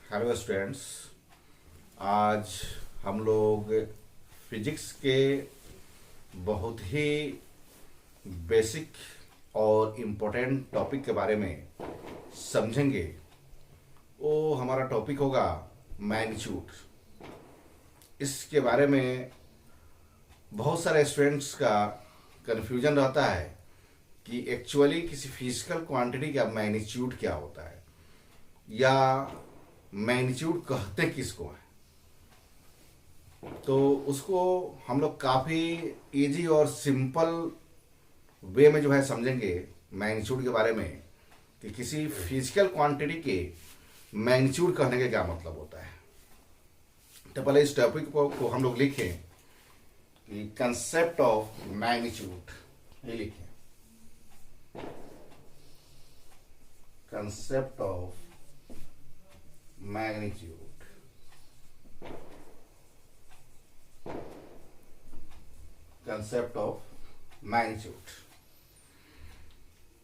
Hello students. आज हम लोग फिजिक्स के बहुत ही बेसिक और इम्पोर्टेंट टॉपिक के बारे में समझेंगे। वो हमारा टॉपिक होगा मैग्नीट्यूड। इसके बारे में बहुत सारे स्टूडेंट्स का कन्फ्यूजन रहता है कि एक्चुअली किसी फिजिकल क्वांटिटी का मैग्नीट्यूड क्या होता है, या मैग्नीट्यूड कहते किसको है। तो उसको हम लोग काफ़ी इजी और सिंपल वे में समझेंगे मैग्नीट्यूड के बारे में, कि किसी फिजिकल क्वांटिटी के मैग्नीट्यूड कहने का क्या मतलब होता है। तो पहले इस टॉपिक को हम लोग लिखें कि कंसेप्ट ऑफ मैग्नीट्यूड, ये लिखें concept of magnitude. Concept of magnitude.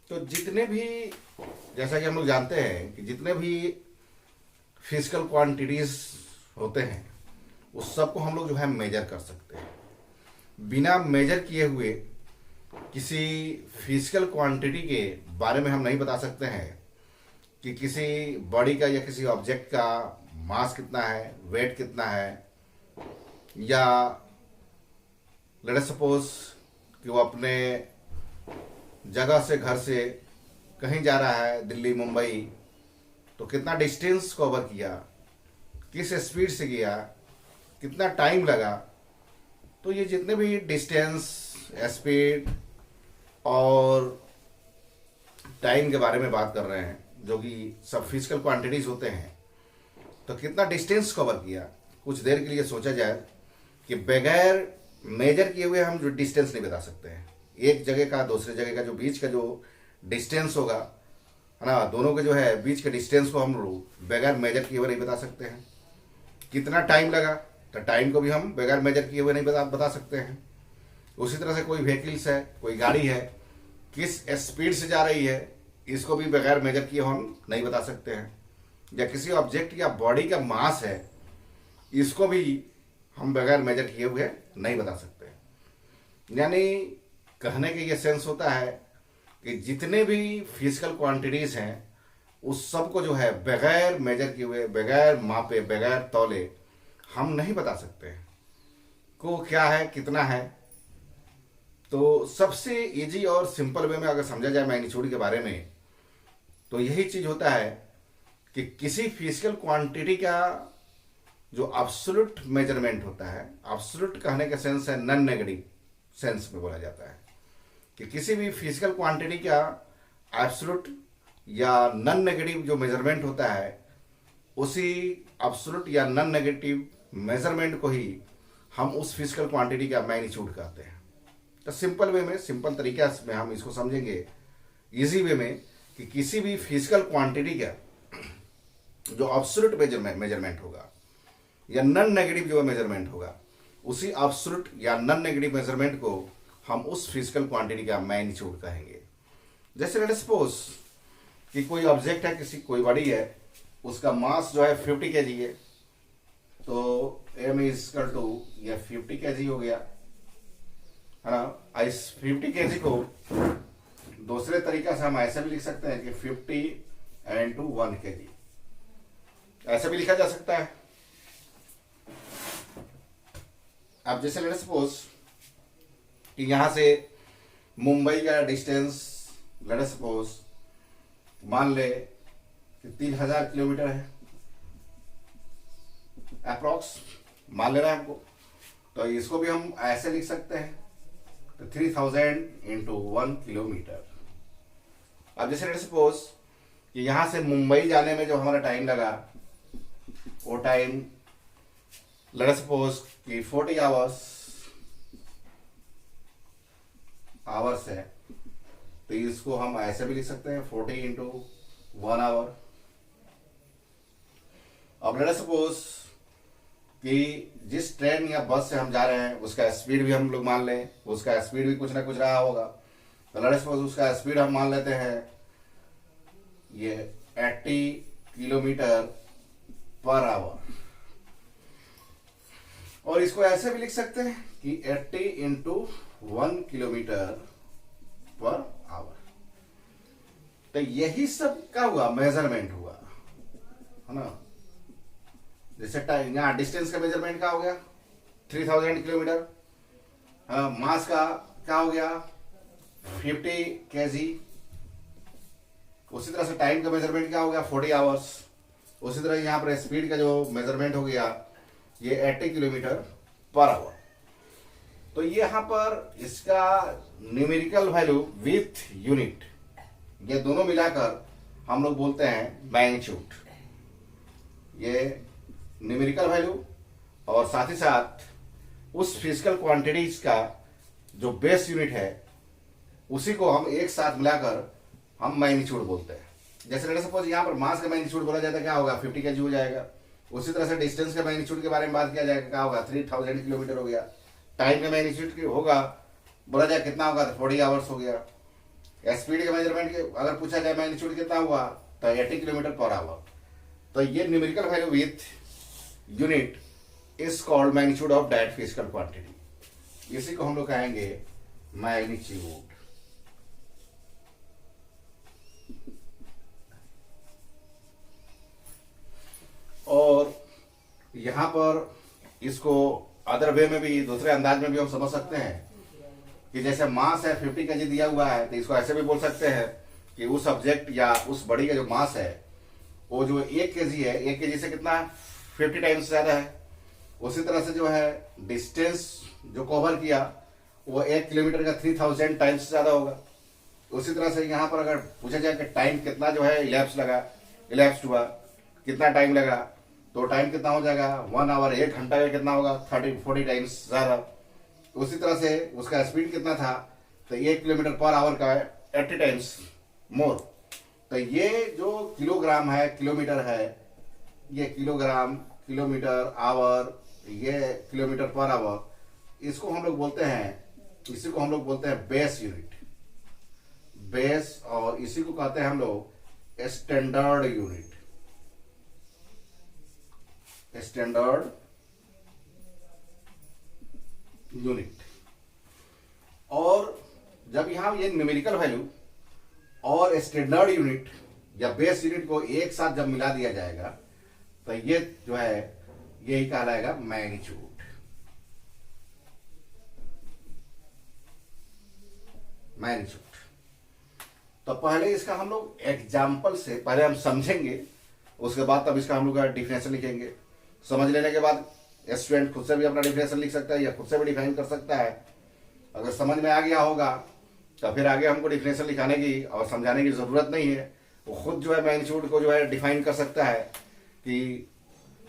तो जितने भी, जैसा कि हम लोग जानते हैं कि जितने भी फिजिकल क्वांटिटीज होते हैं उस सबको हम लोग मेजर कर सकते हैं। बिना मेजर किए हुए किसी फिजिकल क्वांटिटी के बारे में हम नहीं बता सकते हैं कि किसी बॉडी का या किसी ऑब्जेक्ट का मास कितना है, वेट कितना है, या लेट अस सपोज कि वो अपने जगह से, घर से कहीं जा रहा है, दिल्ली मुंबई, तो कितना डिस्टेंस कवर किया, किस स्पीड से गया, कितना टाइम लगा। तो ये जितने भी डिस्टेंस, स्पीड और टाइम के बारे में बात कर रहे हैं, जो कि सब फिजिकल क्वांटिटीज होते हैं, तो कितना डिस्टेंस कवर किया, कुछ देर के लिए सोचा जाए कि बगैर मेजर किए हुए हम जो डिस्टेंस नहीं बता सकते हैं। एक जगह का दूसरे जगह का जो बीच का जो डिस्टेंस होगा, है ना, दोनों के बीच के डिस्टेंस को हम लोग बगैर मेजर किए हुए नहीं बता सकते हैं। कितना टाइम लगा, तो टाइम को भी हम बगैर मेजर किए हुए नहीं बता सकते हैं। उसी तरह से कोई व्हीकल्स है, कोई गाड़ी है, किस स्पीड से जा रही है, इसको भी बगैर मेजर किए हम नहीं बता सकते हैं। या किसी ऑब्जेक्ट या बॉडी का मास है, इसको भी हम बगैर मेजर किए हुए नहीं बता सकते हैं। यानी कहने का ये सेंस होता है कि जितने भी फिजिकल क्वांटिटीज हैं उस सब को बगैर मेजर किए हुए, बगैर मापे, बगैर तौले हम नहीं बता सकते हैं को क्या है, कितना है। तो सबसे इजी और सिंपल वे में अगर समझा जाए मैग्नीट्यूड के बारे में, तो यही चीज होता है कि किसी फिजिकल क्वांटिटी का जो एब्सोल्यूट मेजरमेंट होता है, एब्सोल्यूट कहने का सेंस है नॉन नेगेटिव सेंस में बोला जाता है, कि किसी भी फिजिकल क्वांटिटी का एब्सोल्यूट या नॉन नेगेटिव जो मेजरमेंट होता है, उसी एब्सोल्यूट या नॉन नेगेटिव मेजरमेंट को ही हम उस फिजिकल क्वांटिटी का मैग्नीट्यूड कहते हैं। तो सिंपल वे में, सिंपल तरीके में हम इसको समझेंगे इजी वे में, कि किसी भी फिजिकल क्वांटिटी का जो एब्सोल्यूट मेजरमेंट होगा या नॉन नेगेटिव जो मेजरमेंट होगा, उसी एब्सोल्यूट या नॉन नेगेटिव मेजरमेंट को हम उस फिजिकल क्वांटिटी का मैग्नीट्यूड कहेंगे। जैसे लेट सपोज कि कोई ऑब्जेक्ट है, कोई बॉडी है, उसका मास 50 kg है, तो m इजकल टू ये 50 kg हो गया, है ना। इस 50 kg को दूसरे तरीका से हम ऐसे भी लिख सकते हैं कि 50 into 1 kg, ऐसे भी लिखा जा सकता है। अब जैसे लेट सपोज कि यहां से मुंबई का डिस्टेंस लेट सपोज मान ले कि 3000 किलोमीटर है अप्रोक्स, मान ले रहा है हमको। तो इसको भी हम ऐसे लिख सकते हैं, तो 3000 into 1 किलोमीटर। अब जैसे लेट सपोज कि यहां से मुंबई जाने में जो हमारा टाइम लगा, वो टाइम लेट सपोज कि 40 आवर्स है, तो इसको हम ऐसे भी लिख सकते हैं 40 into 1 आवर। अब लेट सपोज कि जिस ट्रेन या बस से हम जा रहे हैं उसका स्पीड भी हम लोग मान लें, उसका स्पीड भी कुछ ना कुछ रहा होगा। तो लेट सपोज उसका स्पीड हम मान लेते हैं ये 80 किलोमीटर पर आवर। और इसको ऐसे भी लिख सकते हैं कि 80 इंटू 1 किलोमीटर पर आवर। तो यही सब क्या हुआ, मेजरमेंट हुआ, है ना। जैसे टाइम, यहाँ डिस्टेंस का मेजरमेंट क्या हो गया, 3000 किलोमीटर। मास का क्या हो गया, 50 केजी। उसी तरह से टाइम का मेजरमेंट क्या हो गया, 40 आवर्स। उसी तरह यहाँ पर स्पीड का जो मेजरमेंट हो गया, ये 80 किलोमीटर पर आवर। तो ये यहाँ पर इसका न्यूमेरिकल वैल्यू विथ यूनिट, ये दोनों मिलाकर हम लोग बोलते हैं मैग्नीट्यूड। ये न्यूमेरिकल वैल्यू और साथ ही साथ उस फिजिकल क्वांटिटीज का जो बेस यूनिट है, उसी को हम एक साथ मिलाकर हम मैग्नीट्यूड बोलते हैं। जैसे लेट सपोज यहाँ पर मास का मैग्नीट्यूड बोला जाता है, क्या होगा, 50 केजी हो जाएगा। उसी तरह से डिस्टेंस का मैग्नीट्यूड के बारे में बात किया जाएगा, क्या होगा, 3000 किलोमीटर हो गया। टाइम का मैग्नीट्यूड होगा, बोला जाए कितना होगा, तो 40 आवर्स हो गया। स्पीड के मेजरमेंट के अगर पूछा जाए मैग्नीट्यूड कितना हुआ, तो 80 किलोमीटर पर आवर। तो ये numerical value with unit is called magnitude of that physical quantity. इसी को हम लोग कहेंगे मैग्नीट्यूड। और यहां पर इसको अदर वे में भी, दूसरे अंदाज में भी हम समझ सकते हैं कि जैसे मास है 50 केजी दिया हुआ है, तो इसको ऐसे भी बोल सकते हैं कि उस ऑब्जेक्ट या उस बॉडी का जो मास है, वो जो 1 केजी है, 1 केजी से कितना 50 टाइम्स ज्यादा है। उसी तरह से जो है डिस्टेंस जो कवर किया, वो 1 किलोमीटर का 3000 टाइम्स ज्यादा होगा। उसी तरह से यहाँ पर अगर पूछा जाए कि टाइम कितना जो है इलैप्स हुआ, कितना टाइम लगा, तो टाइम कितना हो जाएगा, 1 आवर, 1 घंटा का कितना होगा, 30-40 टाइम्स ज्यादा। उसी तरह से उसका स्पीड कितना था, तो 1 किलोमीटर पर आवर का 80 टाइम्स मोर। तो ये जो किलोग्राम है, किलोमीटर है, ये किलोग्राम, किलोमीटर, आवर, ये किलोमीटर पर आवर, इसको हम लोग बोलते हैं, इसी को हम लोग बोलते हैं बेस यूनिट, बेस। और इसी को कहते हैं हम लोग स्टैंडर्ड यूनिट, स्टैंडर्ड यूनिट। और जब यहां ये न्यूमेरिकल वैल्यू और स्टैंडर्ड यूनिट या बेस यूनिट को एक साथ जब मिला दिया जाएगा, तो ये जो है यही कहलाएगा मैग्नीट्यूड। मैग्नीट्यूड। तो पहले इसका हम लोग एग्जाम्पल से पहले हम समझेंगे, उसके बाद तब इसका हम लोग डिफिनेशन लिखेंगे। समझ लेने के बाद स्टूडेंट खुद से भी अपना डिफिनेशन लिख सकता है या खुद से भी डिफाइन कर सकता है। अगर समझ में आ गया होगा तो फिर आगे हमको डिफिनेशन लिखाने की और समझाने की जरूरत नहीं है, वो खुद जो है मैग्नीट्यूड को जो है डिफाइन कर सकता है कि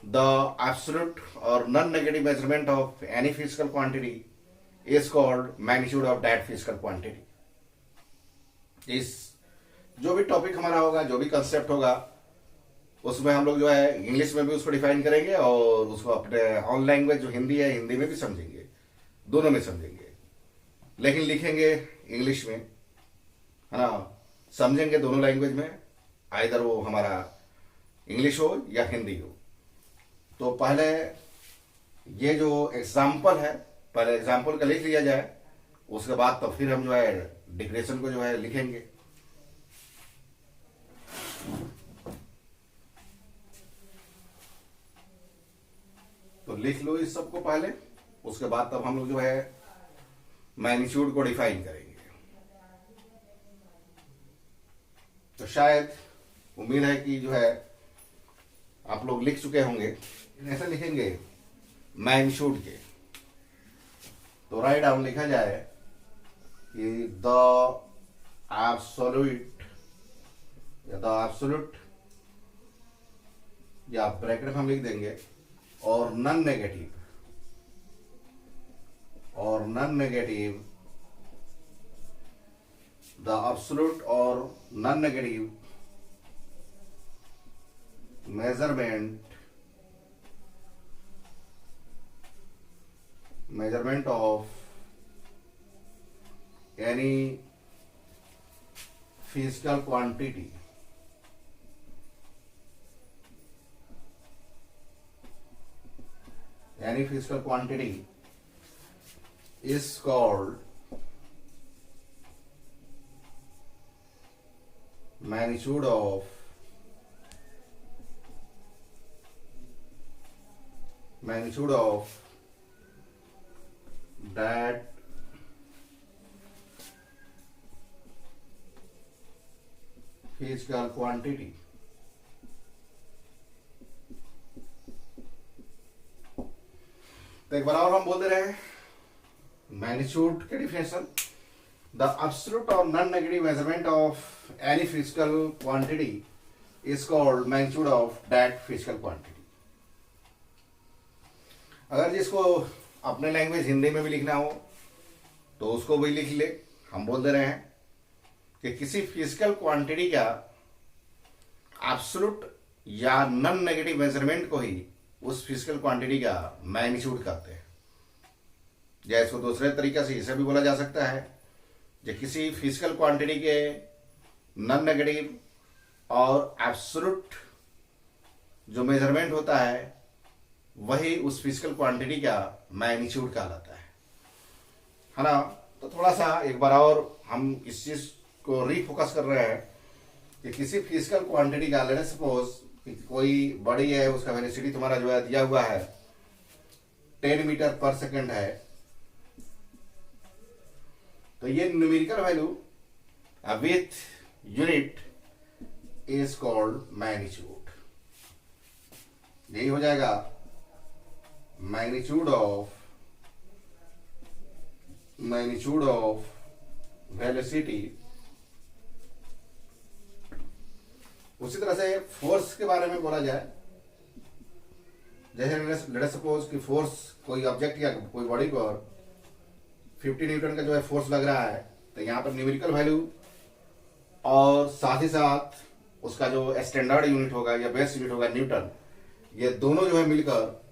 द एब्सोल्यूट और non negative measurement of any physical quantity is called magnitude of that physical quantity. इस जो भी टॉपिक हमारा होगा, जो भी कंसेप्ट होगा, उसमें हम लोग जो है इंग्लिश में भी उसको डिफाइन करेंगे और उसको अपने ऑन लैंग्वेज जो हिंदी है, हिंदी में भी समझेंगे, दोनों में समझेंगे, लेकिन लिखेंगे इंग्लिश में, है ना। समझेंगे दोनों लैंग्वेज में, आइदर वो हमारा इंग्लिश हो या हिंदी हो। तो पहले ये जो एग्जाम्पल है, पहले एग्जाम्पल का लिख लिया जाए, उसके बाद तो फिर हम जो है डिफिनेशन को जो है लिखेंगे। तो लिख लो इस सबको पहले, उसके बाद तब हम लोग जो है मैग्नीट्यूड को डिफाइन करेंगे। तो शायद उम्मीद है कि जो है आप लोग लिख चुके होंगे। ऐसे लिखेंगे मैग्नीट्यूड के, तो राइट डाउन लिखा जाए कि द एब्सोल्यूट या ब्रैकेट में हम लिख देंगे और नॉन नेगेटिव द एब्सोल्यूट और non negative measurement of any physical quantity any physical quantity is called magnitude of that physical quantity. तो एक बार और हम बोल दे रहे हैं मैग्नीट्यूड के डिफिनेशन, द एब्सोल्यूट और non negative measurement of any physical quantity is called magnitude of that physical quantity. अगर जिसको अपने लैंग्वेज हिंदी में भी लिखना हो तो उसको भी लिख ले। हम बोल दे रहे हैं कि किसी फिजिकल क्वांटिटी का एब्सोल्यूट या नॉन नेगेटिव मेजरमेंट को ही उस फिजिकल क्वांटिटी का मैग्नीट्यूड कहते हैं। या इसको दूसरे तरीके से इसे भी बोला जा सकता है कि किसी फिजिकल क्वांटिटी के नॉन नेगेटिव और एब्सोल्यूट जो मेजरमेंट होता है वही उस फिजिकल क्वांटिटी का मैग्नीट्यूड कहलाता है ना। तो थोड़ा सा एक बार और हम इस चीज को रीफोकस कर रहे हैं कि किसी फिजिकल क्वांटिटी का, लेट सपोज कोई बड़ी है, उसका वेलोसिटी तुम्हारा जो है दिया हुआ है 10 मीटर पर सेकंड है, तो ये numerical value with unit is called magnitude. यही हो जाएगा मैग्नीट्यूड ऑफ वेलोसिटी। उसी तरह से फोर्स के बारे में बोला जाए, जैसे लेट सपोज कि फोर्स कोई ऑब्जेक्ट या कोई बॉडी पर 50 न्यूटन का जो है फोर्स लग रहा है, तो यहाँ पर न्यूमेरिकल वैल्यू और साथ ही साथ उसका जो स्टैंडर्ड यूनिट होगा या बेस यूनिट होगा न्यूटन, ये दोनों जो है मिलकर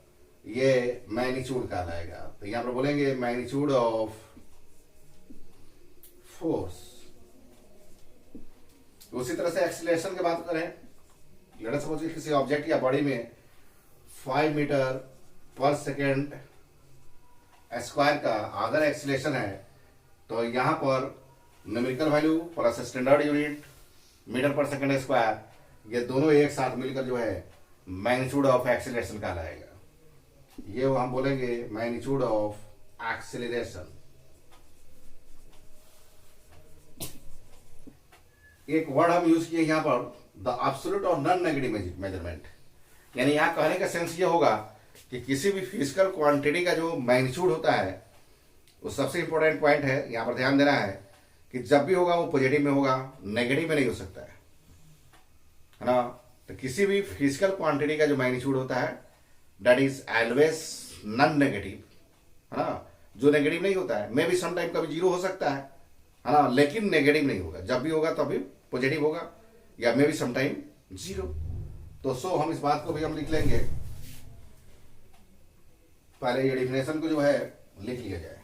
ये मैग्नीट्यूड कहलाएगा। तो यहाँ पर बोलेंगे मैग्नीट्यूड ऑफ फोर्स। उसी तरह से एक्सीलरेशन की बात करें, लेट अस सपोज किसी ऑब्जेक्ट या बॉडी में 5 मीटर पर सेकेंड स्क्वायर का अगर एक्सीलरेशन है, तो यहाँ पर numerical value plus standard unit metre per second square, ये दोनों एक साथ मिलकर जो है मैग्नीट्यूड ऑफ एक्सीलरेशन कहलाएगा। ये वो हम बोलेंगे मैग्नीट्यूड ऑफ एक्सीलरेशन। एक वर्ड हम यूज किए यहाँ पर, द एब्सोल्यूट और नॉन नेगेटिव मेजरमेंट। यानी यहाँ कहने का सेंस ये होगा कि किसी भी फिजिकल क्वांटिटी का जो मैग्नीट्यूड होता है, वो सबसे इंपॉर्टेंट पॉइंट है, यहाँ पर ध्यान देना है कि जब भी होगा वो पॉजिटिव में होगा, नेगेटिव में नहीं हो सकता है ना। तो किसी भी फिजिकल क्वांटिटी का जो मैग्नीट्यूड होता है that is always non negative, है ना। जो नेगेटिव नहीं होता है, मे भी सम टाइम कभी जीरो हो सकता है ना, लेकिन नेगेटिव नहीं होगा। जब भी होगा तभी पॉजिटिव होगा या मे भी सम टाइम जीरो। तो सो हम इस बात को भी हम लिख लेंगे, पहले ये डिफिनेशन को जो है लिख लिया जाए।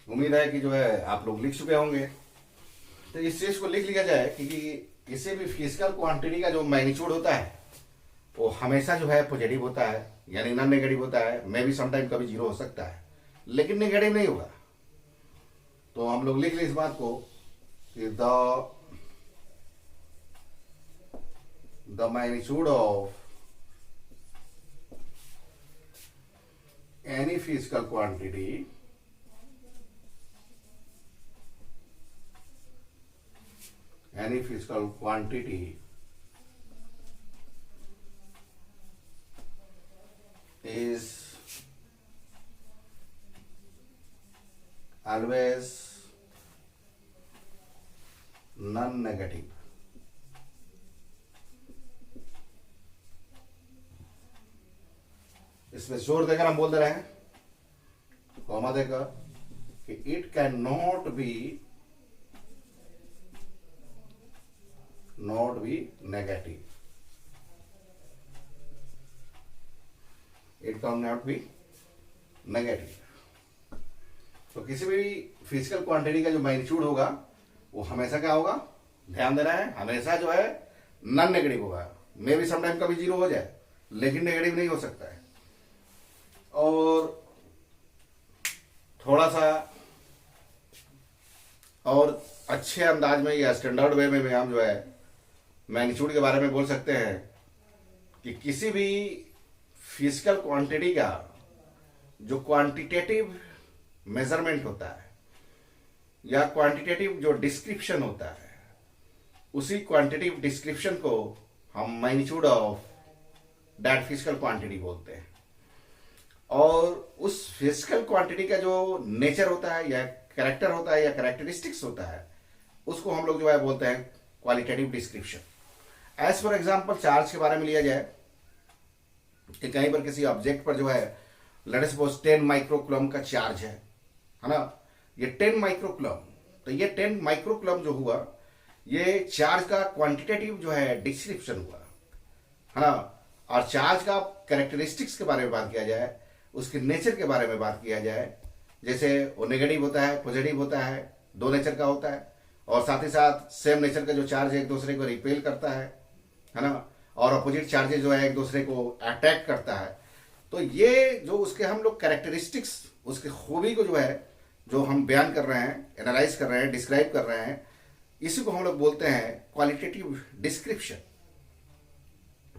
उम्मीद है कि जो है आप लोग लिख चुके होंगे। तो इस चीज को लिख लिया जाए कि किसी भी फिजिकल क्वांटिटी का जो मैग्नीट्यूड होता है वो हमेशा जो है पॉजिटिव होता है, यानी नॉन नेगेटिव होता है। मे भी समटाइम कभी जीरो हो सकता है, लेकिन नेगेटिव नहीं होगा। तो हम लोग लिख लें इस बात को कि the magnitude of any physical quantity is always non-negative। इसमें जोर देकर हम बोल दे रहे हैं, कॉमा देकर, कि it can not be negative. It can not be negative. तो किसी भी फिजिकल क्वांटिटी का जो मैग्नीट्यूड होगा वो हमेशा क्या होगा, ध्यान देना है, हमेशा जो है नॉन नेगेटिव होगा। मे भी समटाइम कभी जीरो हो जाए, लेकिन नेगेटिव नहीं हो सकता है। और थोड़ा सा और अच्छे अंदाज में या स्टैंडर्ड वे में हम जो है मैग्नीट्यूड के बारे में बोल सकते हैं कि किसी भी फिजिकल क्वांटिटी का जो क्वांटिटेटिव मेजरमेंट होता है या क्वांटिटेटिव जो डिस्क्रिप्शन होता है, उसी क्वांटिटेटिव डिस्क्रिप्शन को हम magnitude of that physical quantity बोलते हैं। और उस फिजिकल क्वांटिटी का जो नेचर होता है या कैरेक्टर होता है या कैरेक्टरिस्टिक्स होता है, उसको हम लोग जो है बोलते हैं qualitative description. As for example charge के बारे में लिया जाए कि कहीं पर किसी ऑब्जेक्ट पर जो है लेट अस सपोज 10 माइक्रोकूलम का चार्ज है ना, ये 10 माइक्रोकूलम, तो ये 10 माइक्रोकूलम जो हुआ ये चार्ज का क्वांटिटेटिव जो है डिस्क्रिप्शन हुआ है ना। और चार्ज का कैरेक्टरिस्टिक्स के बारे में बात किया जाए, उसके नेचर के बारे में बात किया जाए, जैसे वो नेगेटिव होता है, पॉजिटिव होता है, दो नेचर का होता है, और साथ ही साथ सेम नेचर का जो चार्ज है एक दूसरे को रिपेल करता है ना, और अपोजिट चार्जेस जो है एक दूसरे को अटैक करता है। तो ये जो उसके हम लोग कैरेक्टरिस्टिक्स, उसके खूबी को जो है जो हम बयान कर रहे हैं, एनालाइज कर रहे हैं, डिस्क्राइब कर रहे हैं, इसी को हम लोग बोलते हैं क्वालिटेटिव डिस्क्रिप्शन।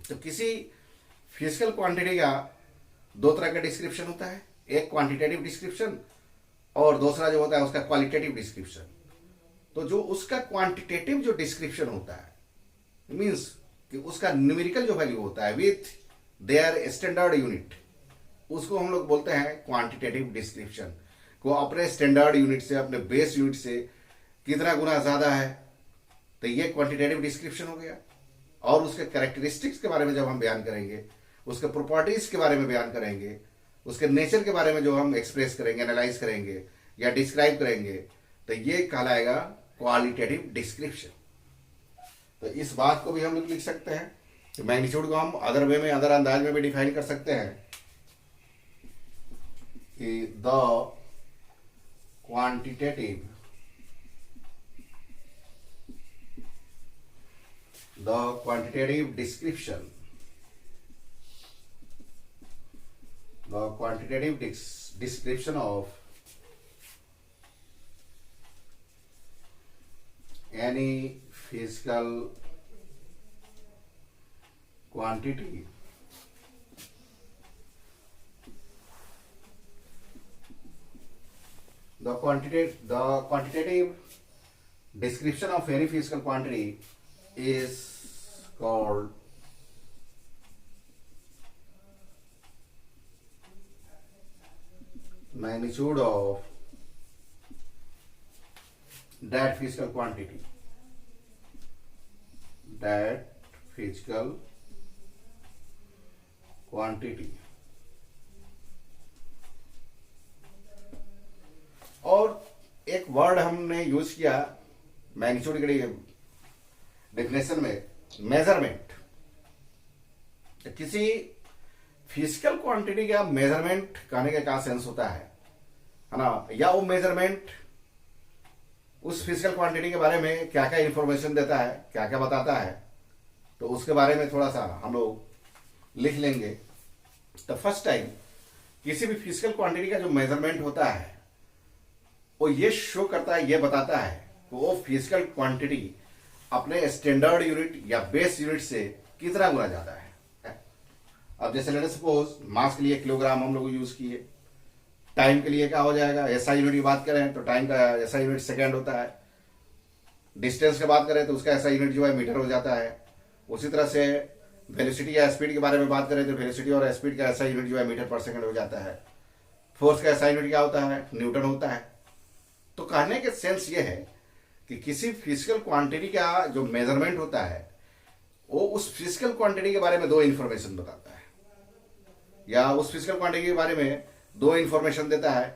तो किसी फिजिकल क्वांटिटी का दो तरह का डिस्क्रिप्शन होता है, एक क्वांटिटेटिव डिस्क्रिप्शन और दूसरा जो होता है उसका क्वालिटेटिव डिस्क्रिप्शन। तो जो उसका क्वांटिटेटिव जो डिस्क्रिप्शन होता है मीन्स कि उसका न्यूमेरिकल जो वैल्यू होता है विथ देयर स्टैंडर्ड यूनिट, उसको हम लोग बोलते हैं क्वांटिटेटिव डिस्क्रिप्शन। को अपने स्टैंडर्ड यूनिट से, अपने बेस यूनिट से कितना गुना ज्यादा है, तो ये क्वांटिटेटिव डिस्क्रिप्शन हो गया। और उसके कैरेक्टरिस्टिक्स के बारे में जब हम बयान करेंगे, उसके प्रॉपर्टीज के बारे में बयान करेंगे, उसके नेचर के बारे में जो हम एक्सप्रेस करेंगे, एनालाइज करेंगे या डिस्क्राइब करेंगे, तो ये कहलाएगा क्वालिटेटिव डिस्क्रिप्शन। तो इस बात को भी हम लोग लिख सकते हैं कि मैग्नीट्यूड को हम अदर वे में, अदर अंदाज में भी डिफाइन कर सकते हैं कि the quantitative description, the quantitative description of any physical quantity the quantitative description of any physical quantity is called magnitude of that physical quantity, that physical quantity। और एक वर्ड हमने यूज किया मैग्नीट्यूड के लिए डेफिनेशन में, measurement. किसी physical quantity का measurement कहने का क्या सेंस होता है ना, या वो मेजरमेंट उस फिजिकल क्वांटिटी के बारे में क्या क्या इंफॉर्मेशन देता है, क्या क्या बताता है, तो उसके बारे में थोड़ा सा हम लोग लिख लेंगे। तो फर्स्ट टाइम किसी भी फिजिकल क्वांटिटी का जो मेजरमेंट होता है वो ये शो करता है, ये बताता है कि वो फिजिकल क्वांटिटी अपने स्टैंडर्ड यूनिट या बेस यूनिट से कितना गुना ज्यादा है। अब जैसे लेट सपोज मास के लिए किलोग्राम हम लोग यूज किए, टाइम के लिए क्या हो जाएगा, एसआई यूनिट की बात करें तो टाइम का एसआई यूनिट सेकेंड होता है। डिस्टेंस की बात करें तो उसका एसआई यूनिट जो है मीटर हो जाता है। उसी तरह से वेलोसिटी या स्पीड के बारे में बात करें तो वेलोसिटी और स्पीड का एसआई यूनिट जो है मीटर पर सेकंड हो जाता है। फोर्स का एसआई यूनिट क्या होता है, न्यूटन होता है। तो कहने के सेंस ये है कि किसी फिजिकल क्वांटिटी का जो मेजरमेंट होता है वो उस फिजिकल क्वांटिटी के बारे में दो इंफॉर्मेशन बताता है, या उस फिजिकल क्वांटिटी के बारे में दो इंफॉर्मेशन देता है।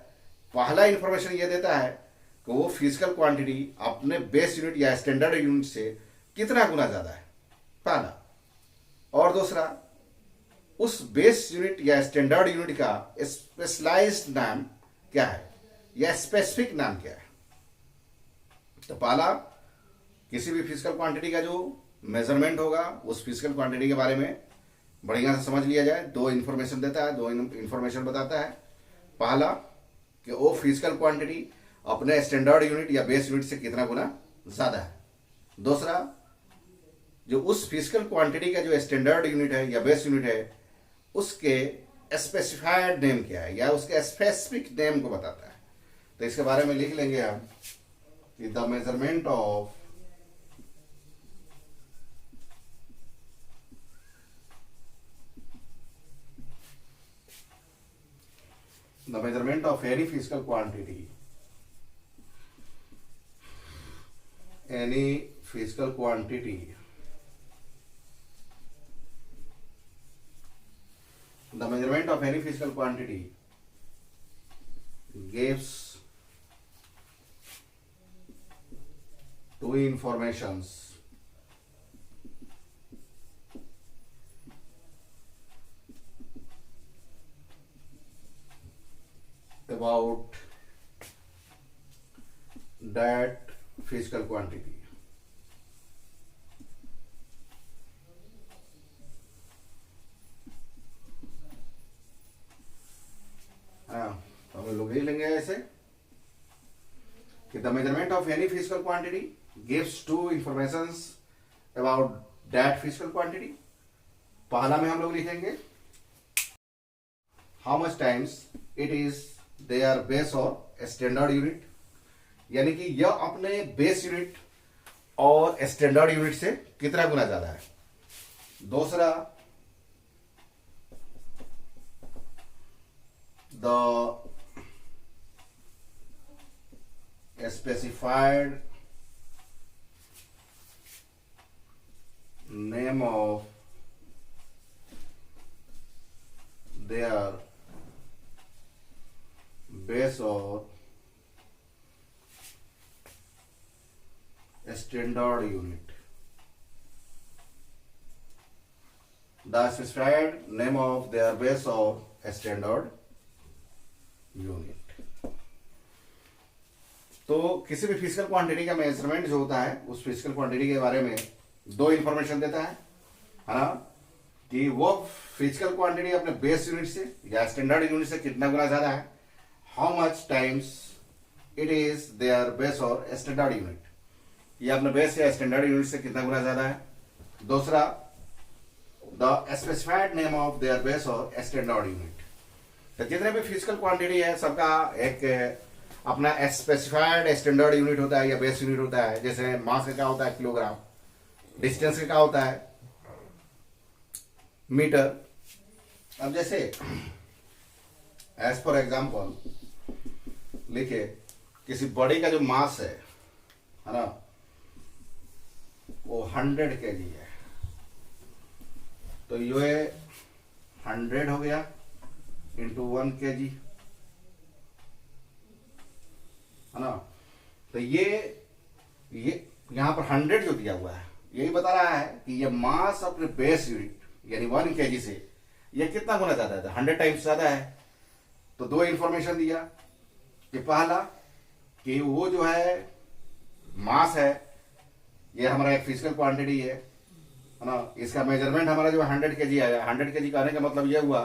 पहला इंफॉर्मेशन ये देता है कि वो फिजिकल क्वांटिटी अपने बेस यूनिट या स्टैंडर्ड यूनिट से कितना गुना ज्यादा है, पहला। और दूसरा, उस बेस यूनिट या स्टैंडर्ड यूनिट का स्पेशलाइज्ड नाम क्या है या स्पेसिफिक नाम क्या है। तो पहला, किसी भी फिजिकल क्वांटिटी का जो मेजरमेंट होगा उस फिजिकल क्वांटिटी के बारे में बढ़िया से समझ लिया जाए। दो इंफॉर्मेशन देता है, दो इंफॉर्मेशन बताता है। पहला कि वो फिजिकल क्वांटिटी अपने स्टैंडर्ड यूनिट या बेस यूनिट से कितना गुना ज्यादा है। दूसरा, जो उस फिजिकल क्वांटिटी का जो स्टैंडर्ड यूनिट है या बेस यूनिट है उसके स्पेसिफाइड नेम क्या है या उसके स्पेसिफिक नेम को बताता है। तो इसके बारे में लिख लेंगे हम कि the measurement of any physical quantity, any physical quantity, the measurement of any physical quantity gives two informations about that physical quantity. हाँ, तो हम लोग लिख लेंगे ऐसे कि the measurement of any physical quantity gives two informations about that physical quantity. पहला में हम लोग लिखेंगे how much times it is their base और स्टैंडर्ड यूनिट, यानी कि यह अपने बेस यूनिट और स्टैंडर्ड यूनिट से कितना गुना ज्यादा है। दूसरा, the specified name of their base or standard unit. The specified name of their base or standard unit. तो किसी भी फिजिकल क्वांटिटी का मेजरमेंट जो होता है उस फिजिकल क्वांटिटी के बारे में दो इंफॉर्मेशन देता है ना, कि वो फिजिकल क्वांटिटी अपने बेस यूनिट से या स्टैंडर्ड यूनिट से कितना गुना ज्यादा है। How much times it is their base और स्टैंडर्ड यूनिट, ये अपने बेस या स्टैंडर्ड यूनिट से कितना गुना ज्यादा है। दूसरा, the specified name of their base और स्टैंडर्ड यूनिट। तो जितने भी फिजिकल क्वांटिटी है सबका एक अपना स्पेसिफाइड स्टैंडर्ड यूनिट होता है या बेस यूनिट होता है। जैसे मास का क्या होता है किलोग्राम, डिस्टेंस का क्या होता है मीटर। अब जैसे एज फॉर एग्जांपल लिखिए किसी बॉडी का जो मास है ना, वो 100 kg है, तो ये 100 हो गया इंटू 1 kg है ना। तो ये यहां पर 100 जो दिया हुआ है यही बता रहा है कि ये मास अपने बेस यूनिट यानी 1 kg से ये कितना गुना ज्यादा है, 100 टाइम्स ज्यादा है। तो दो इंफॉर्मेशन दिया कि पहला कि वो जो है मास है ये हमारा एक फिजिकल क्वांटिटी है ना, इसका मेजरमेंट हमारा जो 100 kg आया। 100 kg का आने का मतलब ये हुआ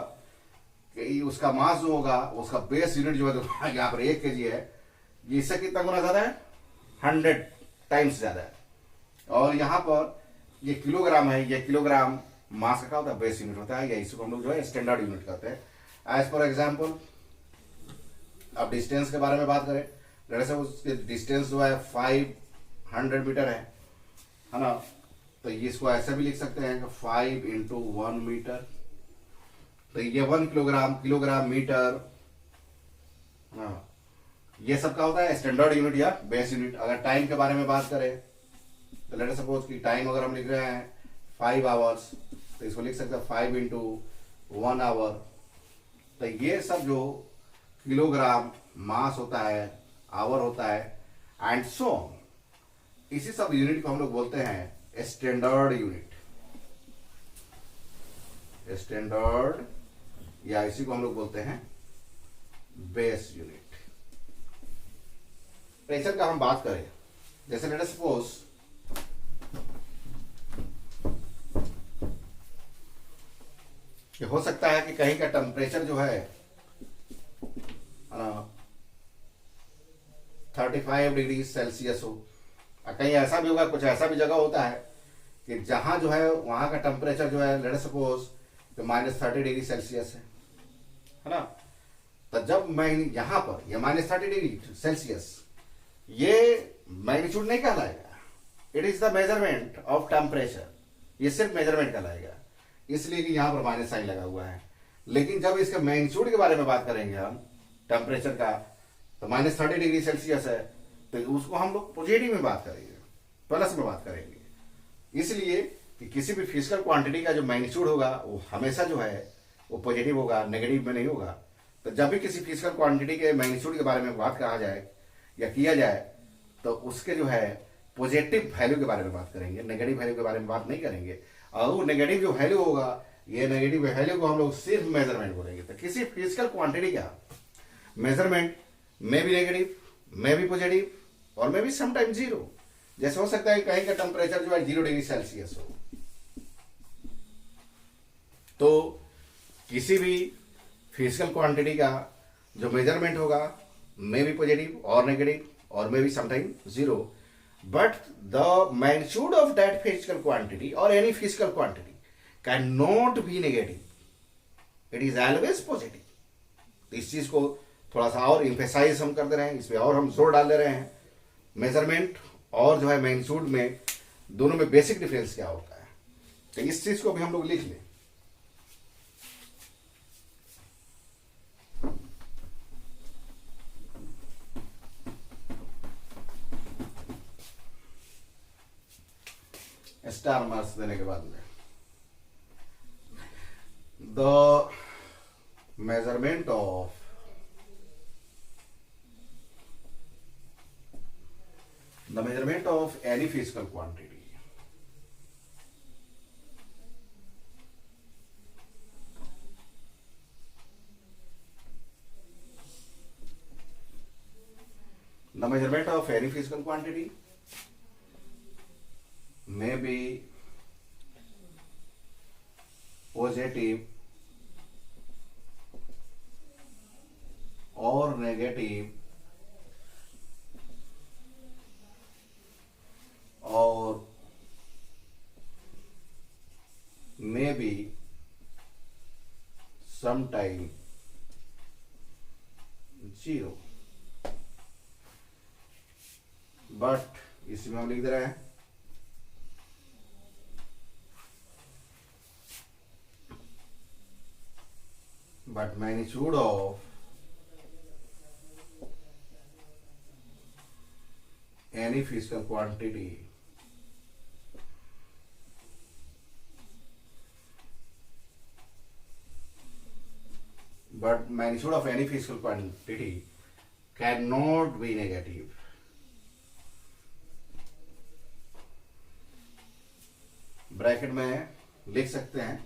कि उसका मास जो होगा उसका बेस यूनिट जो है यहाँ पर 1 kg है, ये इससे कितना गुना ज्यादा है, 100 टाइम्स ज्यादा है। और यहाँ पर ये किलोग्राम है, ये किलोग्राम मास का क्या होता है, बेस यूनिट होता है, या इसको हम लोग जो है स्टैंडर्ड यूनिट कहते हैं। एज फॉर एग्जांपल अब डिस्टेंस के बारे में बात करें, जैसे उसके डिस्टेंस जो है 500 मीटर है ना, तो ये इसको ऐसे भी लिख सकते हैं कि 5 इंटू 1 मीटर। तो ये 1 किलोग्राम मीटर हाँ, ये सब का होता है स्टैंडर्ड यूनिट या बेस यूनिट। अगर टाइम के बारे में बात करें तो लेट सपोज कि टाइम अगर हम लिख रहे हैं 5 आवर्स, तो इसको लिख सकते हैं 5 इंटू 1 आवर। तो ये सब जो किलोग्राम मास होता है, आवर होता है एंड सो इसी सब यूनिट को हम लोग बोलते हैं स्टैंडर्ड यूनिट, स्टैंडर्ड, या इसी को हम लोग बोलते हैं बेस यूनिट। प्रेशर का हम बात करें, जैसे लेट सपोज कि हो सकता है कि कहीं का टेम्परेचर जो है 35 डिग्री सेल्सियस हो, और कहीं ऐसा भी होगा, कुछ ऐसा भी जगह होता है कि जहां जो है वहां का टेम्परेचर जो है लेट सपोज तो -30 डिग्री सेल्सियस है ना। तो जब मैं यहां पर ये -30 डिग्री सेल्सियस ये मैग्नीट्यूड नहीं कहलाएगा, it is the measurement of temperature, ये सिर्फ मेजरमेंट कहलाएगा, इसलिए कि यहां पर माइनस साइन लगा हुआ है। लेकिन जब इसके मैग्नीट्यूड के बारे में बात करेंगे हम टेम्परेचर का, तो -30 डिग्री सेल्सियस है, तो उसको हम लोग पॉजिटिव में बात करेंगे, प्लस में बात करेंगे। इसलिए कि किसी भी फिजिकल क्वांटिटी का जो मैग्नीट्यूड होगा वो हमेशा जो है वो पॉजिटिव होगा, नेगेटिव में नहीं होगा। तो जब भी किसी फिजिकल क्वांटिटी के मैग्नीट्यूड के बारे में बात कहा जाए या किया जाए, तो उसके जो है पॉजिटिव वैल्यू के बारे में बात करेंगे, नेगेटिव वैल्यू के बारे में बात नहीं करेंगे। और वो नेगेटिव जो वैल्यू होगा, ये नेगेटिव वैल्यू को हम लोग सिर्फ मेजरमेंट बोलेंगे। तो किसी फिजिकल क्वांटिटी का measurement may be negative, may be positive और मे बी समटाइम जीरो। जैसे हो सकता है कि कहीं का टेम्परेचर जो है 0 डिग्री सेल्सियस हो, तो किसी भी फिजिकल क्वांटिटी का जो मेजरमेंट होगा may be positive or negative और may be sometime zero, but the magnitude of that physical quantity or any physical quantity can not be negative, it is always positive. इस चीज को थोड़ा सा और इम्फेसाइज हम कर दे रहे हैं, इसमें और हम जोर डाल दे रहे हैं। मेजरमेंट और जो है मैग्नीट्यूड में दोनों में बेसिक डिफरेंस क्या होता है, तो इस चीज को भी हम लोग लिख लें। स्टार मार्क्स देने के बाद में the measurement of any physical quantity may be positive or negative or may be sometime zero, but इसमें हम लिख दे रहे हैं but magnitude of any physical quantity cannot be negative. Bracket में लिख सकते हैं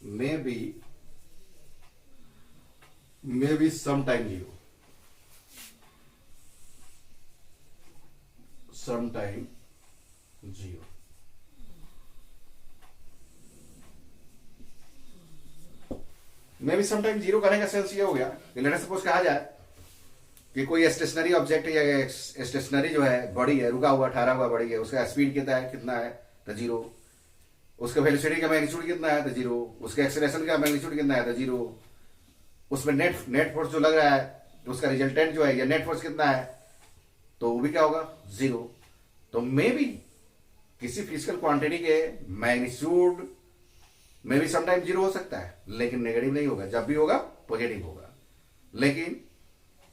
मे be sometime zero, sometime zero. May be sometime zero करने का सेंस ये हो गया कि लेट सपोज कहा जाए कि कोई स्टेशनरी ऑब्जेक्ट या स्टेशनरी जो है बॉडी है, रुका हुआ ठहरा हुआ बॉडी है, उसका स्पीड कितना है तो जीरो, उसका वेलोसिटी का मैग्नीट्यूड कितना है तो जीरो, उसके एक्सेलरेशन का मैग्नीट्यूड कितना है तो जीरो, उसमें नेट फोर्स जो लग रहा है तो उसका रिजल्टेंट जो है या नेट फोर्स कितना है तो वो भी क्या होगा जीरो। तो मे बी किसी फिजिकल क्वांटिटी के मैग्नीट्यूड में भी समटाइम जीरो हो सकता है, लेकिन नेगेटिव नहीं होगा, जब भी होगा पॉजिटिव होगा। लेकिन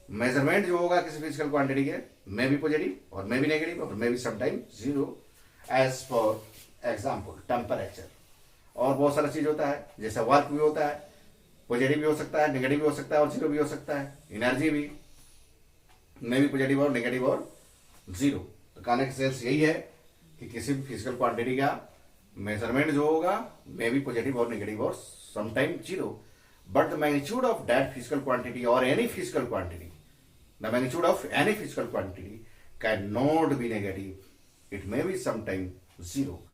मेजरमेंट जो होगा किसी फिजिकल क्वांटिटी के मे भी पॉजिटिव और मे भी नेगेटिव और मे भी sometime zero, as for example temperature. और बहुत सारा चीज होता है, जैसे वर्क भी होता है, पॉजिटिव भी हो सकता है, नेगेटिव भी हो सकता है और जीरो भी हो सकता है। एनर्जी भी मे भी पॉजिटिव और नेगेटिव और जीरो। तो कहने का सेंस यही है कि किसी भी फिजिकल क्वांटिटी का मेजरमेंट जो होगा may be positive or negative or sometime zero, but the magnitude of that physical quantity or any physical quantity, the magnitude of any physical quantity can not be negative, it may be sometime zero.